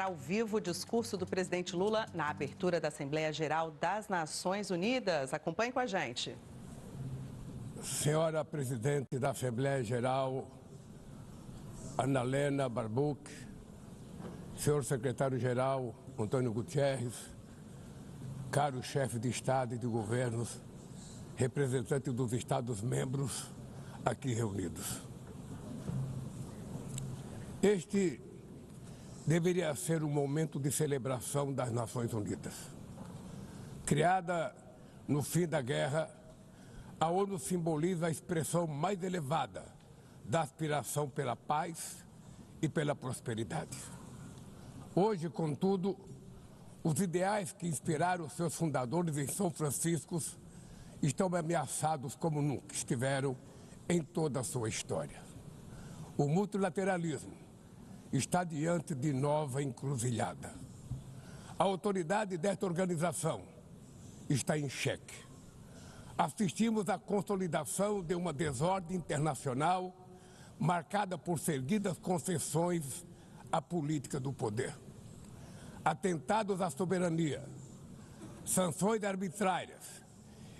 agora ao vivo o discurso do presidente Lula na abertura da Assembleia Geral das Nações Unidas. Acompanhe com a gente. Senhora Presidente da Assembleia Geral, Ana Helena Barbuch, senhor Secretário-Geral Antônio Guterres, caros chefes de Estado e de governos, representantes dos Estados-membros aqui reunidos. Este deveria ser um momento de celebração das Nações Unidas. Criada no fim da guerra, a ONU simboliza a expressão mais elevada da aspiração pela paz e pela prosperidade. Hoje, contudo, os ideais que inspiraram seus fundadores em São Francisco estão ameaçados como nunca estiveram em toda a sua história. O multilateralismo está diante de nova encruzilhada. A autoridade desta organização está em xeque. Assistimos à consolidação de uma desordem internacional marcada por seguidas concessões à política do poder. Atentados à soberania, sanções arbitrárias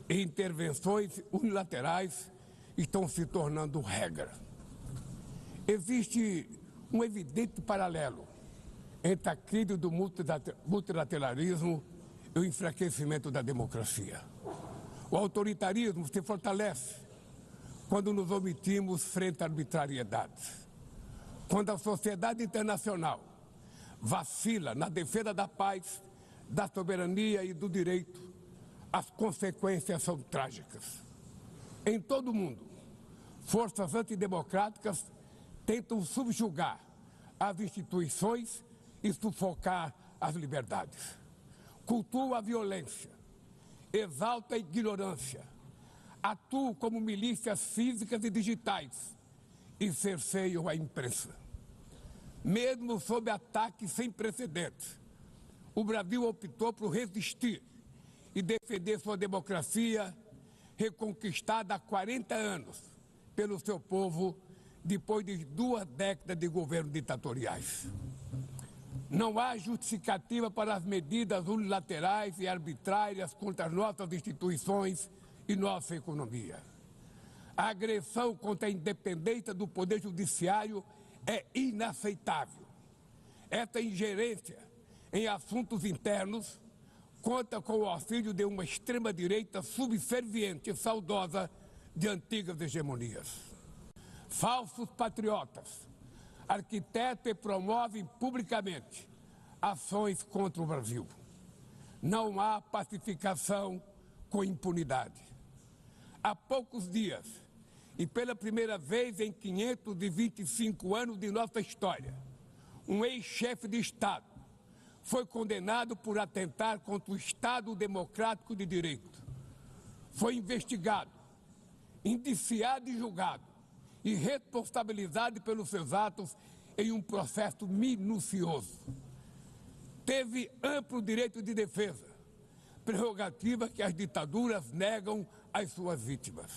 e intervenções unilaterais estão se tornando regra. Existe um evidente paralelo entre a crise do multilateralismo e o enfraquecimento da democracia. O autoritarismo se fortalece quando nos omitimos frente a arbitrariedades. Quando a sociedade internacional vacila na defesa da paz, da soberania e do direito, as consequências são trágicas. Em todo o mundo, forças antidemocráticas tentam subjugar as instituições e sufocar as liberdades. Cultuam a violência, exaltam a ignorância, atuam como milícias físicas e digitais e cerceiam a imprensa. Mesmo sob ataques sem precedentes, o Brasil optou por resistir e defender sua democracia, reconquistada há 40 anos pelo seu povo, depois de 2 décadas de governo ditatoriais. Não há justificativa para as medidas unilaterais e arbitrárias contra as nossas instituições e nossa economia. A agressão contra a independência do Poder Judiciário é inaceitável. Essa ingerência em assuntos internos conta com o auxílio de uma extrema-direita subserviente e saudosa de antigas hegemonias. Falsos patriotas arquitetam e promovem publicamente ações contra o Brasil. Não há pacificação com impunidade. Há poucos dias, e pela primeira vez em 525 anos de nossa história, um ex-chefe de Estado foi condenado por atentar contra o Estado Democrático de Direito. Foi investigado, indiciado e julgado, e responsabilizado pelos seus atos em um processo minucioso. Teve amplo direito de defesa, prerrogativa que as ditaduras negam às suas vítimas.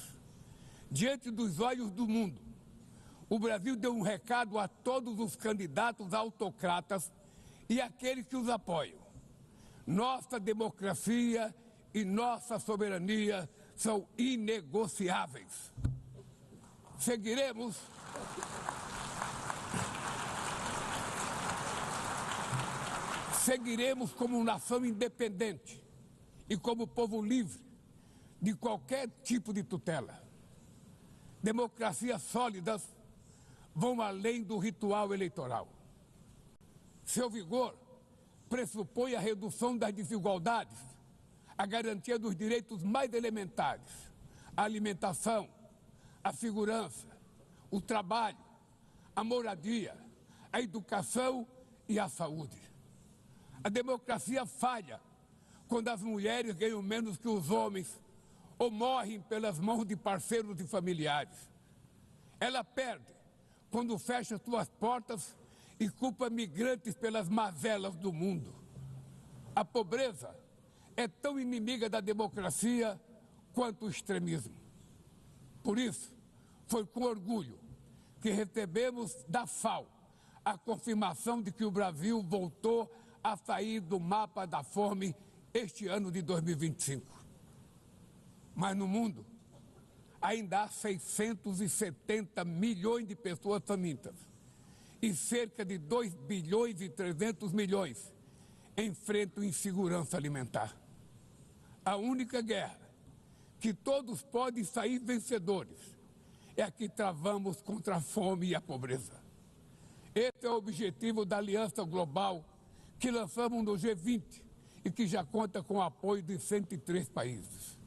Diante dos olhos do mundo, o Brasil deu um recado a todos os candidatos autocratas e àqueles que os apoiam. Nossa democracia e nossa soberania são inegociáveis. Seguiremos como nação independente e como povo livre de qualquer tipo de tutela. Democracias sólidas vão além do ritual eleitoral. Seu vigor pressupõe a redução das desigualdades, a garantia dos direitos mais elementares, a alimentação, a segurança, o trabalho, a moradia, a educação e a saúde. A democracia falha quando as mulheres ganham menos que os homens ou morrem pelas mãos de parceiros e familiares. Ela perde quando fecha suas portas e culpa migrantes pelas mazelas do mundo. A pobreza é tão inimiga da democracia quanto o extremismo. Por isso, foi com orgulho que recebemos da FAO a confirmação de que o Brasil voltou a sair do mapa da fome este ano de 2025. Mas no mundo, ainda há 670 milhões de pessoas famintas e cerca de 2 bilhões e 300 milhões enfrentam insegurança alimentar. A única guerra que todos podem sair vencedores é a que travamos contra a fome e a pobreza. Esse é o objetivo da Aliança Global que lançamos no G20 e que já conta com o apoio de 103 países.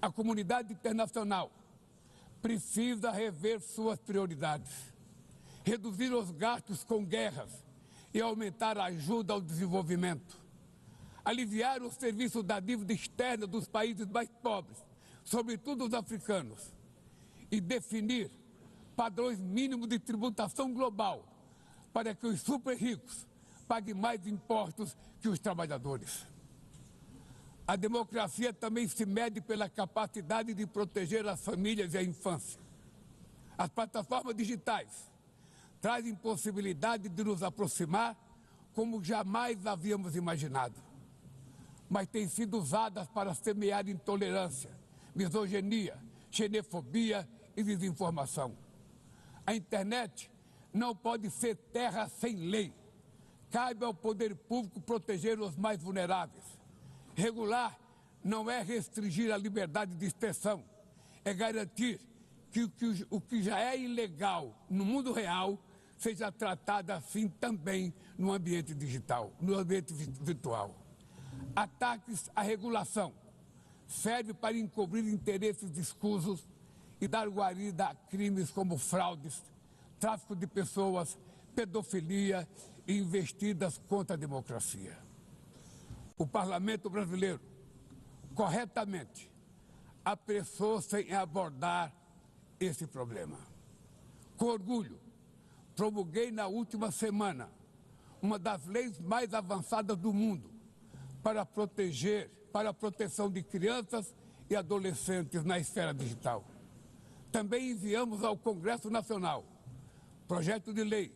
A comunidade internacional precisa rever suas prioridades, reduzir os gastos com guerras e aumentar a ajuda ao desenvolvimento, aliviar o serviço da dívida externa dos países mais pobres, sobretudo os africanos, e definir padrões mínimos de tributação global para que os super ricos paguem mais impostos que os trabalhadores. A democracia também se mede pela capacidade de proteger as famílias e a infância. As plataformas digitais trazem possibilidade de nos aproximar como jamais havíamos imaginado, mas têm sido usadas para semear intolerância, misoginia, xenofobia e desinformação. A internet não pode ser terra sem lei. Cabe ao poder público proteger os mais vulneráveis. Regular não é restringir a liberdade de expressão, é garantir que o que já é ilegal no mundo real seja tratado assim também no ambiente digital, no ambiente virtual. Ataques à regulação servem para encobrir interesses escusos e dar guarida a crimes como fraudes, tráfico de pessoas, pedofilia e investidas contra a democracia. O Parlamento brasileiro, corretamente, apressou-se em abordar esse problema. Com orgulho, promulguei na última semana uma das leis mais avançadas do mundo para a proteção de crianças e adolescentes na esfera digital. Também enviamos ao Congresso Nacional projeto de lei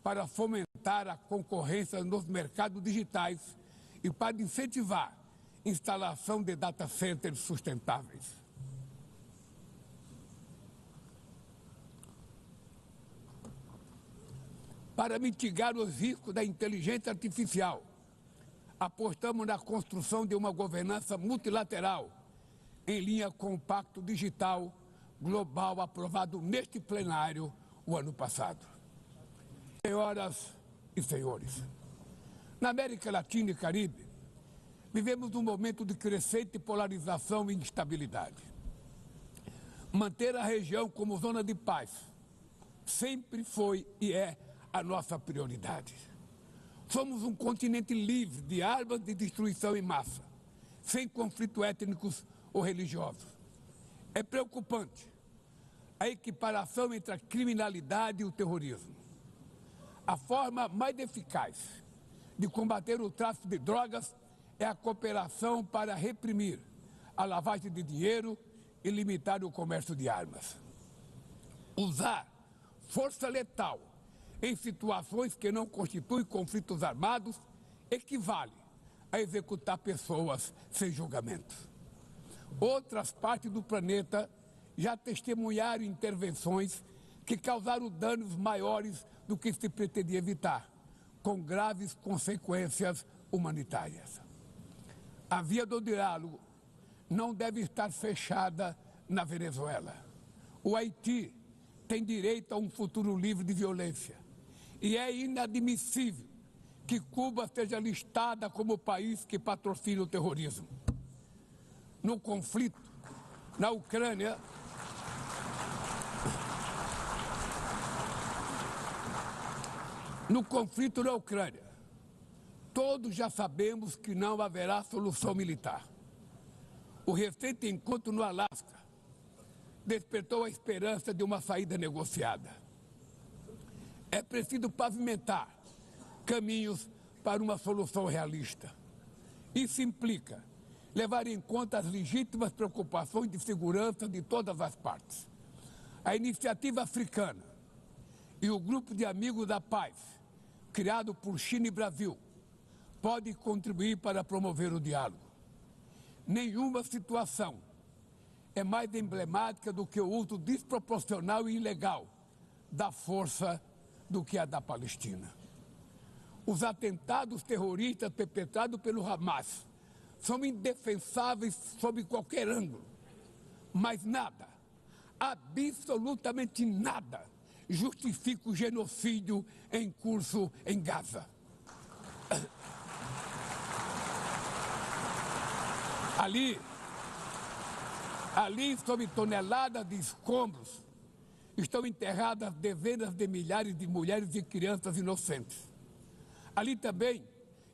para fomentar a concorrência nos mercados digitais e para incentivar a instalação de data centers sustentáveis. Para mitigar os riscos da inteligência artificial, apostamos na construção de uma governança multilateral em linha com o Pacto Digital Global aprovado neste plenário o ano passado. Senhoras e senhores, na América Latina e Caribe, vivemos um momento de crescente polarização e instabilidade. Manter a região como zona de paz sempre foi e é a nossa prioridade. Somos um continente livre de armas de destruição em massa, sem conflitos étnicos ou religiosos. É preocupante a equiparação entre a criminalidade e o terrorismo. A forma mais eficaz de combater o tráfico de drogas é a cooperação para reprimir a lavagem de dinheiro e limitar o comércio de armas. Usar força letal em situações que não constituem conflitos armados equivale a executar pessoas sem julgamento. Outras partes do planeta já testemunharam intervenções que causaram danos maiores do que se pretendia evitar, com graves consequências humanitárias. A via do diálogo não deve estar fechada na Venezuela. O Haiti tem direito a um futuro livre de violência e é inadmissível que Cuba seja listada como país que patrocina o terrorismo. No conflito na Ucrânia, todos já sabemos que não haverá solução militar. O recente encontro no Alasca despertou a esperança de uma saída negociada. É preciso pavimentar caminhos para uma solução realista. Isso implica levar em conta as legítimas preocupações de segurança de todas as partes. A iniciativa africana e o grupo de amigos da paz criado por China e Brasil, pode contribuir para promover o diálogo. Nenhuma situação é mais emblemática do que o uso desproporcional e ilegal da força do que a da Palestina. Os atentados terroristas perpetrados pelo Hamas são indefensáveis sob qualquer ângulo, mas nada, absolutamente nada, justifica o genocídio em curso em Gaza. Ali, sob toneladas de escombros, estão enterradas dezenas de milhares de mulheres e crianças inocentes. Ali também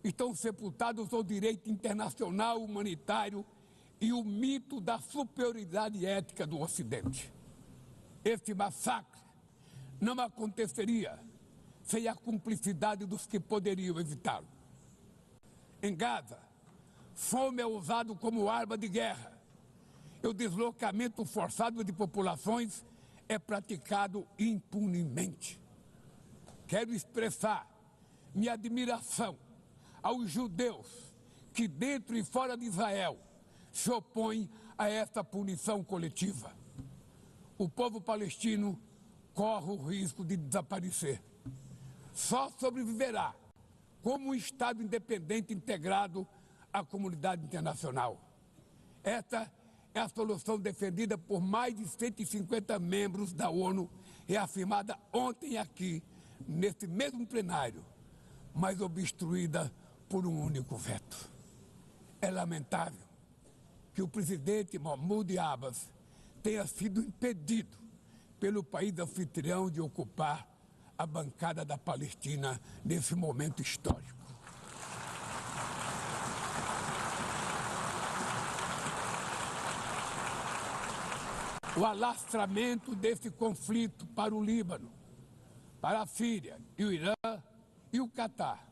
estão sepultados o direito internacional humanitário e o mito da superioridade ética do Ocidente. Este massacre não aconteceria sem a cumplicidade dos que poderiam evitá-lo. Em Gaza, fome é usado como arma de guerra. O deslocamento forçado de populações é praticado impunemente. Quero expressar minha admiração aos judeus que, dentro e fora de Israel, se opõem a esta punição coletiva. O povo palestino corre o risco de desaparecer. Só sobreviverá como um Estado independente integrado à comunidade internacional. Esta é a solução defendida por mais de 150 membros da ONU, reafirmada ontem aqui, neste mesmo plenário, mas obstruída por um único veto. É lamentável que o presidente Mahmoud Abbas tenha sido impedido pelo país anfitrião de ocupar a bancada da Palestina nesse momento histórico. O alastramento desse conflito para o Líbano, para a Síria e o Irã e o Catar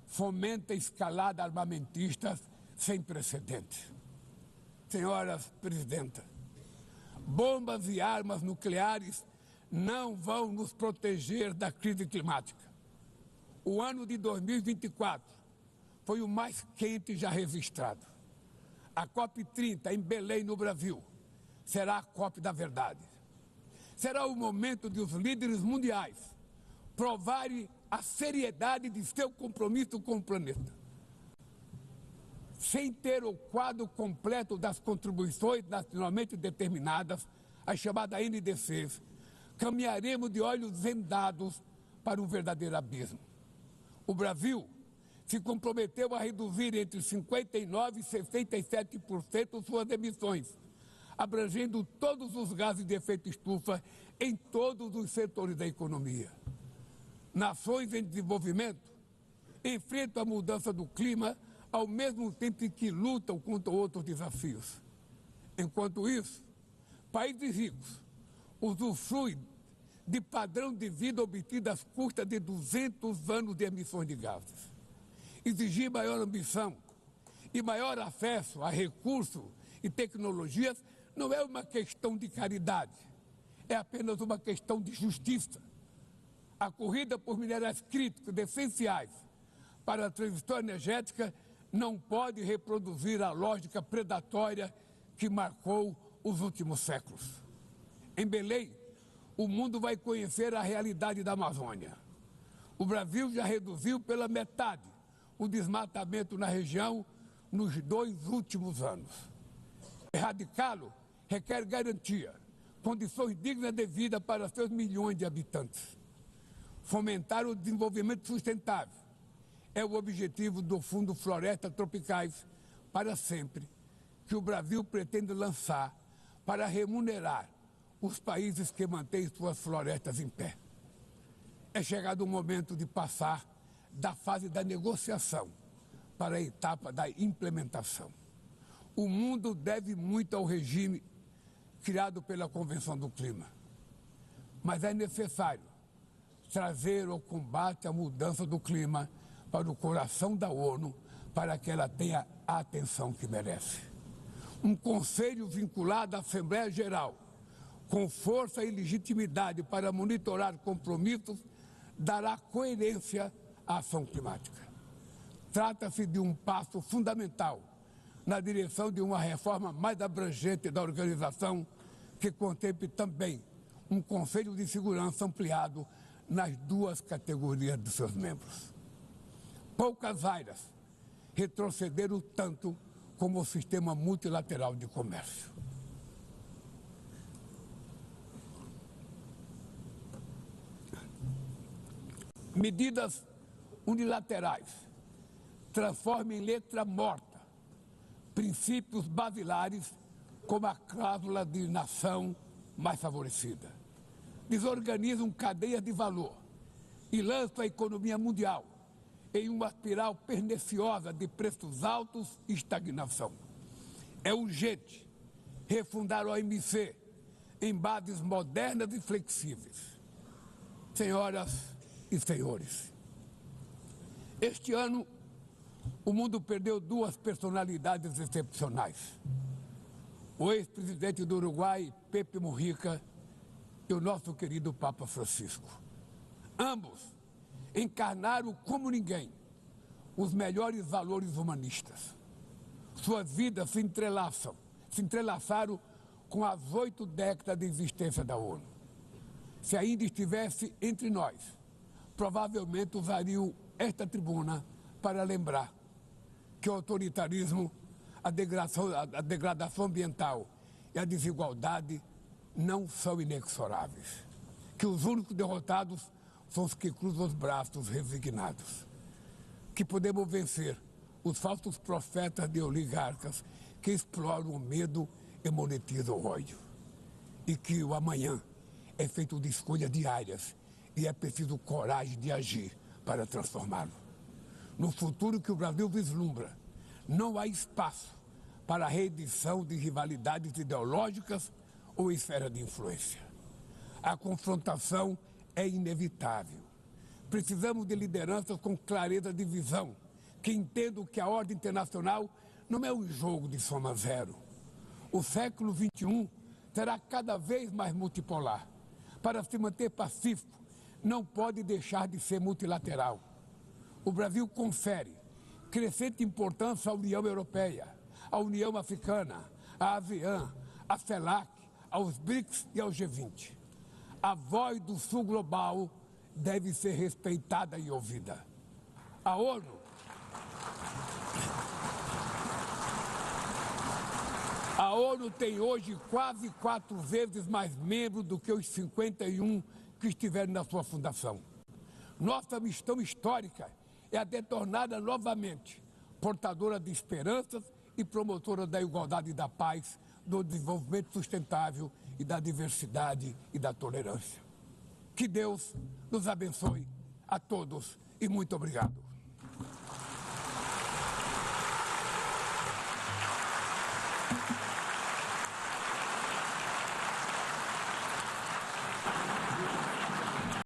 fomenta a escalada armamentista sem precedentes. Senhoras presidentas, bombas e armas nucleares não vão nos proteger da crise climática. O ano de 2024 foi o mais quente já registrado. A COP30 em Belém, no Brasil, será a COP da verdade. Será o momento de os líderes mundiais provarem a seriedade de seu compromisso com o planeta. Sem ter o quadro completo das contribuições nacionalmente determinadas, as chamadas NDCs, caminharemos de olhos vendados para um verdadeiro abismo. O Brasil se comprometeu a reduzir entre 59% e 67% suas emissões, abrangendo todos os gases de efeito estufa em todos os setores da economia. Nações em desenvolvimento enfrentam a mudança do clima ao mesmo tempo que lutam contra outros desafios. Enquanto isso, países ricos usufruem de padrão de vida obtido às custas de 200 anos de emissões de gases. Exigir maior ambição e maior acesso a recursos e tecnologias não é uma questão de caridade, é apenas uma questão de justiça. A corrida por minerais críticos essenciais para a transição energética não pode reproduzir a lógica predatória que marcou os últimos séculos. Em Belém, o mundo vai conhecer a realidade da Amazônia. O Brasil já reduziu pela metade o desmatamento na região nos 2 últimos anos. Erradicá-lo requer garantia, condições dignas de vida para seus milhões de habitantes. Fomentar o desenvolvimento sustentável é o objetivo do Fundo Florestas Tropicais para Sempre, que o Brasil pretende lançar para remunerar os países que mantêm suas florestas em pé. É chegado o momento de passar da fase da negociação para a etapa da implementação. O mundo deve muito ao regime criado pela Convenção do Clima, mas é necessário trazer o combate à mudança do clima para o coração da ONU, para que ela tenha a atenção que merece. Um conselho vinculado à Assembleia Geral, com força e legitimidade para monitorar compromissos, dará coerência à ação climática. Trata-se de um passo fundamental na direção de uma reforma mais abrangente da organização, que contemple também um Conselho de Segurança ampliado nas duas categorias de seus membros. Poucas áreas retrocederam tanto como o sistema multilateral de comércio. Medidas unilaterais transformam em letra morta princípios basilares como a cláusula de nação mais favorecida. Desorganizam cadeias de valor e lançam a economia mundial em uma espiral perniciosa de preços altos e estagnação. É urgente refundar a OMC em bases modernas e flexíveis. Senhoras e senhores, este ano o mundo perdeu duas personalidades excepcionais. O ex-presidente do Uruguai, Pepe Mujica, e o nosso querido Papa Francisco. Ambos encarnaram como ninguém os melhores valores humanistas. Suas vidas se entrelaçaram com as 8 décadas de existência da ONU. Se ainda estivesse entre nós, provavelmente usariam esta tribuna para lembrar que o autoritarismo, a degradação ambiental e a desigualdade não são inexoráveis. Que os únicos derrotados são os que cruzam os braços resignados. Que podemos vencer os falsos profetas de oligarcas que exploram o medo e monetizam o ódio. E que o amanhã é feito de escolhas diárias e é preciso coragem de agir para transformá-lo. No futuro que o Brasil vislumbra, não há espaço para a reedição de rivalidades ideológicas ou esfera de influência. A confrontação é inevitável. Precisamos de lideranças com clareza de visão, que entendam que a ordem internacional não é um jogo de soma zero. O século XXI será cada vez mais multipolar. Para se manter pacífico, não pode deixar de ser multilateral. O Brasil confere crescente importância à União Europeia, à União Africana, à ASEAN, à CELAC, aos BRICS e ao G20. A voz do Sul global deve ser respeitada e ouvida. A ONU tem hoje quase 4 vezes mais membros do que os 51 que estiveram na sua fundação. Nossa missão histórica é a de torná-la novamente portadora de esperanças e promotora da igualdade e da paz, do desenvolvimento sustentável e da diversidade e da tolerância. Que Deus nos abençoe a todos e muito obrigado.